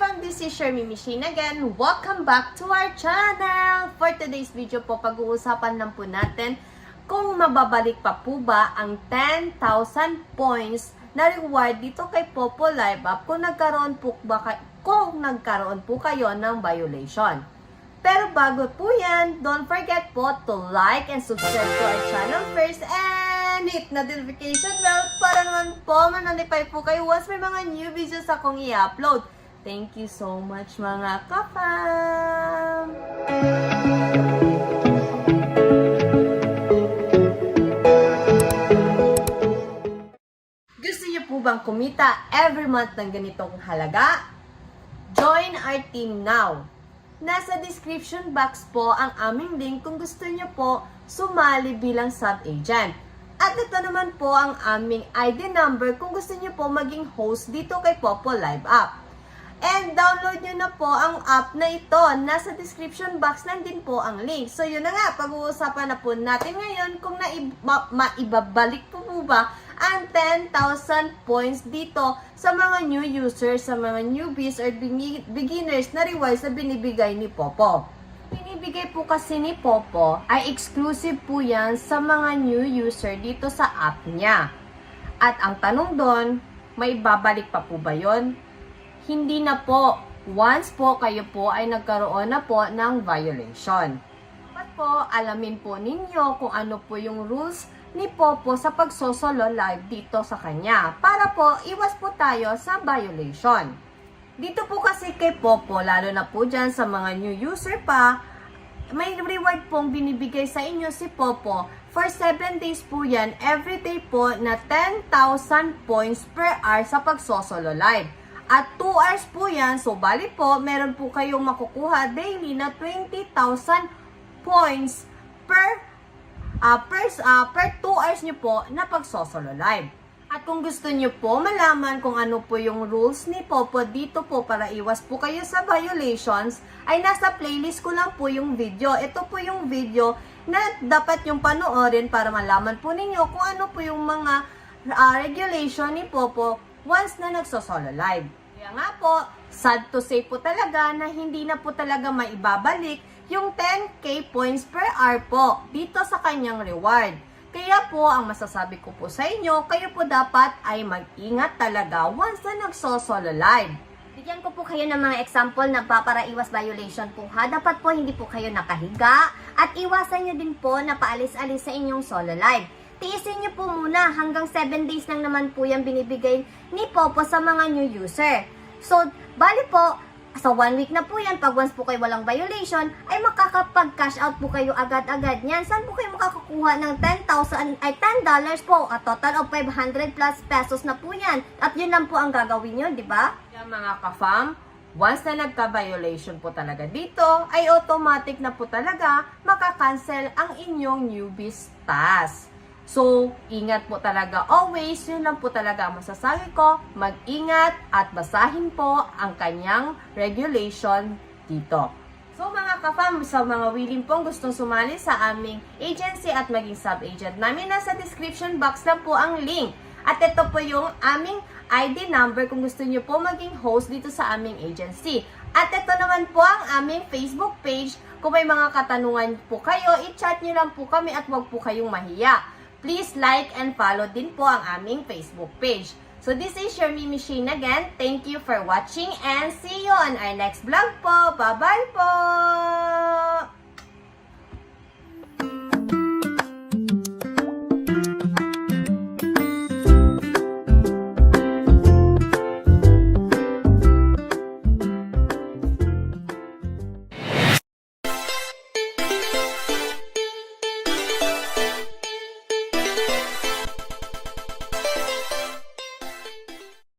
Fam! This is your Mimi Shane again. Welcome back to our channel! For today's video po, pag-uusapan lang po natin kung mababalik pa po ba ang 10,000 points na reward dito kay Popo Live Up kung nagkaroon po kayo ng violation. Pero bago po yan, don't forget po to like and subscribe to our channel first and hit notification bell para naman po ma-notify po kayo once may mga new videos akong i-upload. Thank you so much mga ka-fam! Gusto niyo po bang kumita every month ng ganitong halaga? Join our team now! Nasa description box po ang aming link kung gusto niyo po sumali bilang sub-agent. At ito naman po ang aming ID number kung gusto niyo po maging host dito kay Popo Live Up. And download nyo na po ang app na ito. Nasa description box lang din po ang link. So yun na nga, pag-uusapan na po natin ngayon kung maibabalik po ba ang 10,000 points dito sa mga new users, sa mga newbies or beginners na rewards na binibigay ni Popo. Binibigay po kasi ni Popo ay exclusive po yan sa mga new user dito sa app niya. At ang tanong doon, may babalik pa po ba yun? Hindi na po. Once po kayo po ay nagkaroon na po ng violation. Dapat po alamin po ninyo kung ano po yung rules ni Popo sa pagsosolo live dito sa kanya para po iwas po tayo sa violation. Dito po kasi kay Popo, lalo na po dyan sa mga new user pa, may reward pong binibigay sa inyo si Popo. For 7 days po yan, everyday po na 10,000 points per hour sa pagsosolo live. At 2 hours po yan, so bali po, meron po kayong makukuha daily na 20,000 points per 2 hours nyo po na pagsosolo live. At kung gusto nyo po malaman kung ano po yung rules ni Popo dito po para iwas po kayo sa violations, ay nasa playlist ko lang po yung video. Ito po yung video na dapat yung panoorin para malaman po ninyo kung ano po yung mga regulation ni Popo once na nagsosolo live. Kaya nga po, sad to say po talaga na hindi na po talaga maibabalik yung 10k points per hour po dito sa kanyang reward. Kaya po, ang masasabi ko po sa inyo, kayo po dapat ay mag-ingat talaga once na nagsosolo live. Bigyan ko po kayo ng mga example na para iwas violation po ha. Dapat po hindi po kayo nakahiga at iwasan nyo din po na paalis-alis sa inyong solo live. Tiisin nyo po muna, hanggang 7 days lang naman po yan binibigay ni Popo sa mga new user. So, bali po, sa 1 week na po yan, pag once po kayo walang violation, ay makakapag-cash out po kayo agad-agad yan. Saan po kayo makakakuha ng $10 po, a total of 500 plus pesos na po yan. At yun lang po ang gagawin nyo, di ba? Kaya mga ka-fam, once na nagka-violation po talaga dito, ay automatic na po talaga makakancel ang inyong newbies task. So, ingat po talaga always. Yun lang po talaga ang masasabi ko. Mag-ingat at basahin po ang kanyang regulation dito. So, mga ka-fam, sa mga willing pong gustong sumali sa aming agency at maging sub-agent namin, nasa description box lang po ang link. At ito po yung aming ID number kung gusto nyo po maging host dito sa aming agency. At ito naman po ang aming Facebook page. Kung may mga katanungan po kayo, i-chat nyo lang po kami at huwag po kayong mahiya. Please like and follow din po ang aming Facebook page. So this is your Mimi Shane again. Thank you for watching and see you on our next vlog po. Bye-bye po!